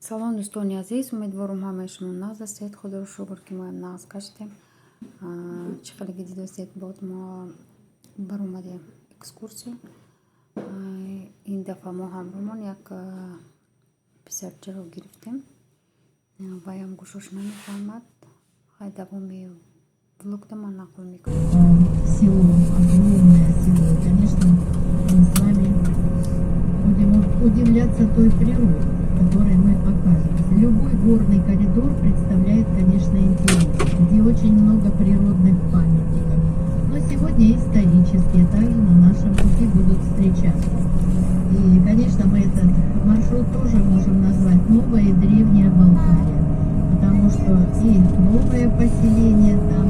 Salon Estonia aziz, uمیدوارم همهشون ناز هستید. خدا رو شکر که ما هم ناز کشتیم. چقدر جدید هستید بود ما بر اومدیم اکسکورسیون. این دفعه ما همرمان یک پسرچه رو گرفتیم و هم گوشش نمیفهمد. دومی влог من نقل میکنم. Село, огромное село, конечно, мы с вами будем удивляться той природе, которой мы окажемся. Любой горный коридор представляет, конечно, интерес, где очень много природных памятников. Но сегодня исторические также на нашем пути будут встречаться. И, конечно, мы этот маршрут тоже можем назвать «Новая и древняя Болгария», потому что и новое поселение там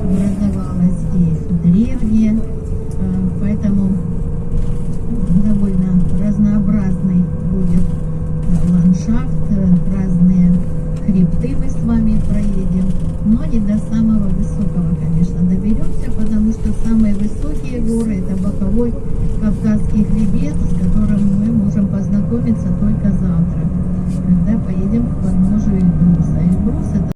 образовалось, и древнее, поэтому довольно разнообразный будет ландшафт, разные хребты мы с вами проедем, но не до самого высокого, конечно, доберемся, потому что самые высокие горы — это боковой Кавказский хребет, с которым мы можем познакомиться только завтра, когда поедем к подножию Эльбруса. Эльбрус — это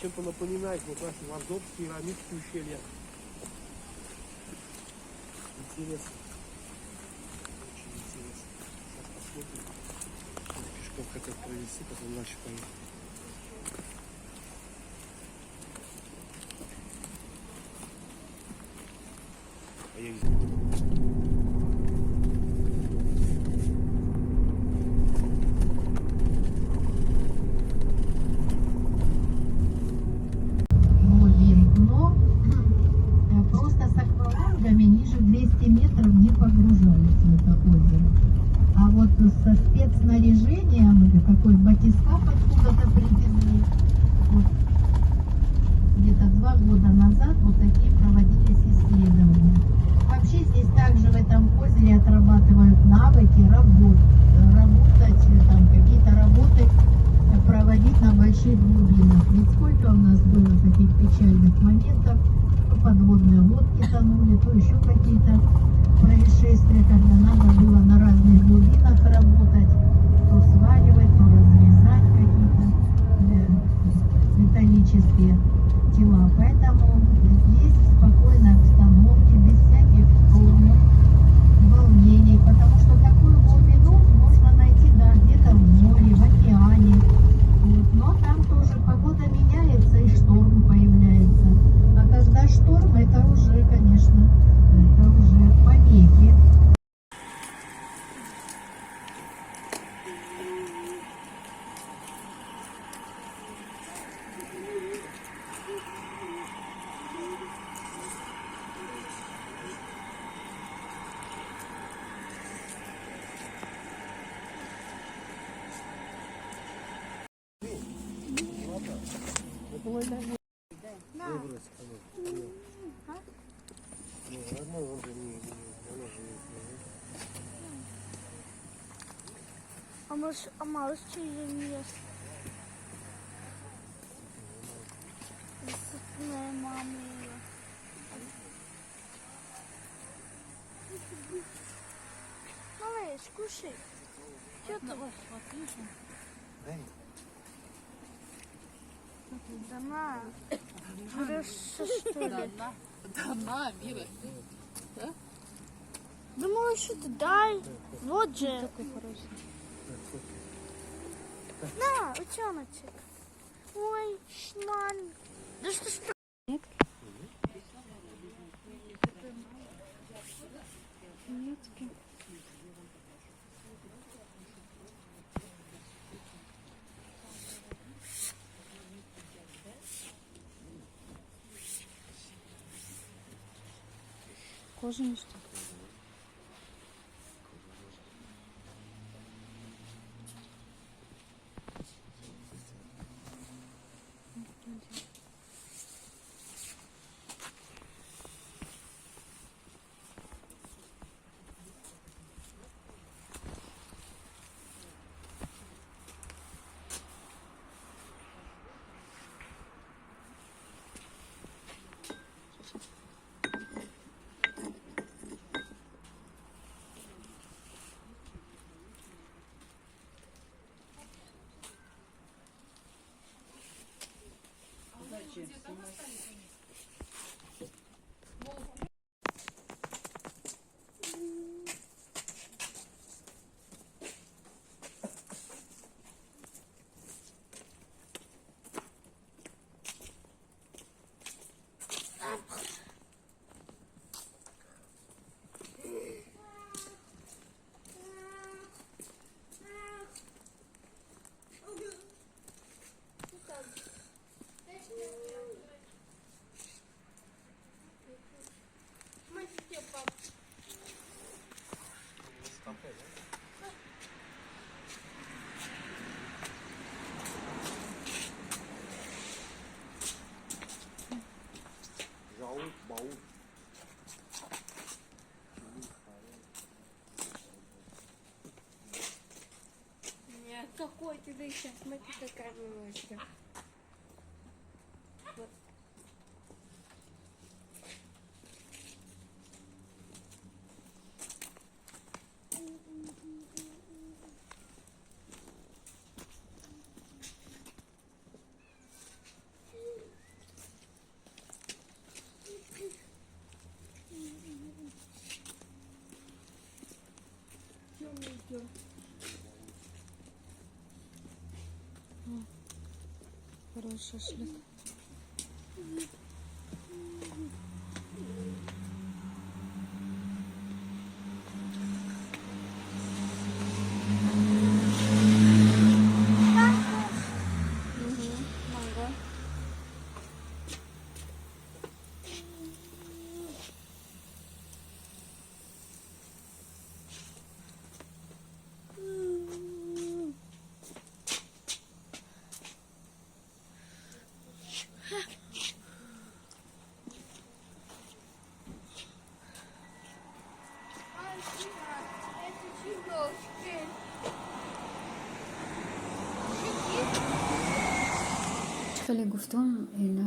Чем-то напоминает вот наши мордовские рамитские ущелья. Интересно. Очень интересно. Сейчас посмотрим. Пешком хотят провести, потом дальше поедем. просто с аквалангами ниже 200 метров не погружались в это озеро. А вот со спецснаряжением, какой батискаф откуда-то привезли, вот, где-то 2 года назад вот такие проводились исследования. Вообще здесь также в этом озере отрабатывают навыки, работать, там какие-то работы проводить на больших глубинах. Ведь сколько у нас было таких печальных моментов, то подводные лодки тонули, то еще какие-то происшествия, когда надо было на разных глубинах работать, то сваливать, то разрезать какие-то металлические тела. Поэтому здесь в спокойной обстановке, без всяких шумов, волнений, потому что такую глубину можно найти, да, где-то в море, в океане. Вот. Но там тоже погода меняется и шторм появляется. А когда шторм, это уже, конечно, это уже помехи. А малыш через место. С моей мамой ее. Малыш, кушай. Что ты? Да на. Хорошо, что ли? Да на, Мира. Да малыш, ты дай. Вот же. Такой хороший. На, утеночек. Ой, шмаль. Да что ж ты? Кожаный что? Жау, бау. Нет, какой тебе сейчас, смотри, какая милочка. Хороший шашлык. خیلی گفتم این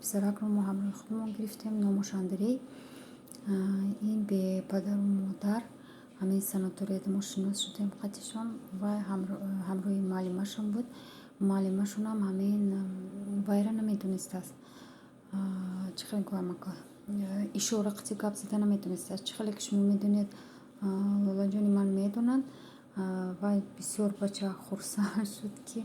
پسرک رو ما همراه خودمون گرفتیم، نامش اندری. این به پدر و مادر همین سناتوریت ما شناس شدیم قطعشان و همراه معلمشون بود. معلمشون هم همین وایره نمیدونست است چه خیلی کمک ایشو رقصی گپ زده نمیدونست است. چه خیلی که شما میدونید لالا جانی من میدونن و بسیار بچه خرسند شد که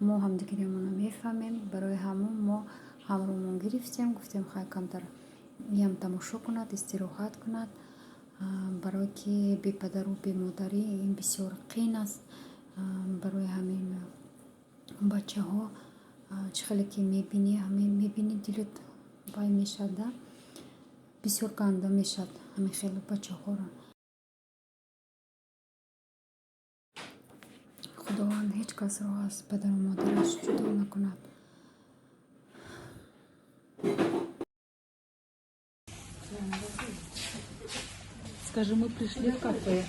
ما هم دیگریمون رو میفهمیم. برای همون ما همرومون گرفتیم، گفتیم خیلی کمتر هم تماشا کند، استراحت کند، برای که به پدر و به مادری این بسیار قین است. برای همین بچه ها چه خیلی که میبینی همین میبینی دلت وای میشد، بسیار گنده میشد همین خیلی بچه ها را. خداوند هیچ کس را از پدر و مادرش جدا نکند. Скажи, мы пришли в кафе.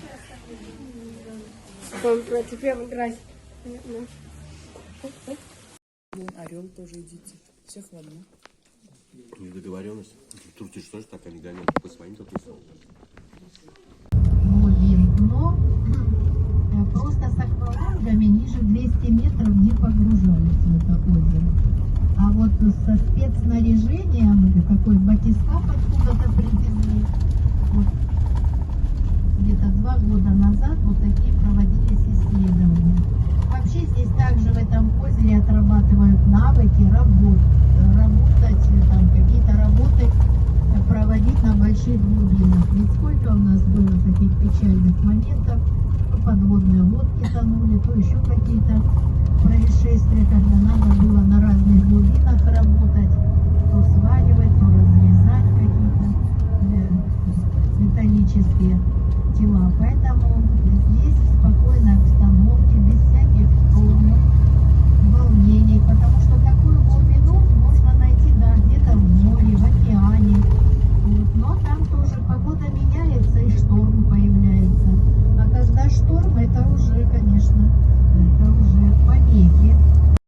Теперь играть. Орел тоже идите. Всех в одну. Недоговоренность. В Турции что же так, они гоняют по своим записывал. Глубин дно просто с аквалангами ниже 200 метров не погружались в это озеро. А вот со спецснаряжением, какой батискаф откуда-то привезли, вот где-то 2 года назад вот такие проводились исследования. Вообще здесь также в этом озере отрабатывают навыки работать, там какие-то работы проводить на больших глубинах. Ведь сколько у нас было таких печальных моментов, то подводные лодки тонули, то еще какие-то происшествия, когда надо было на разных глубинах работать, то сваливать.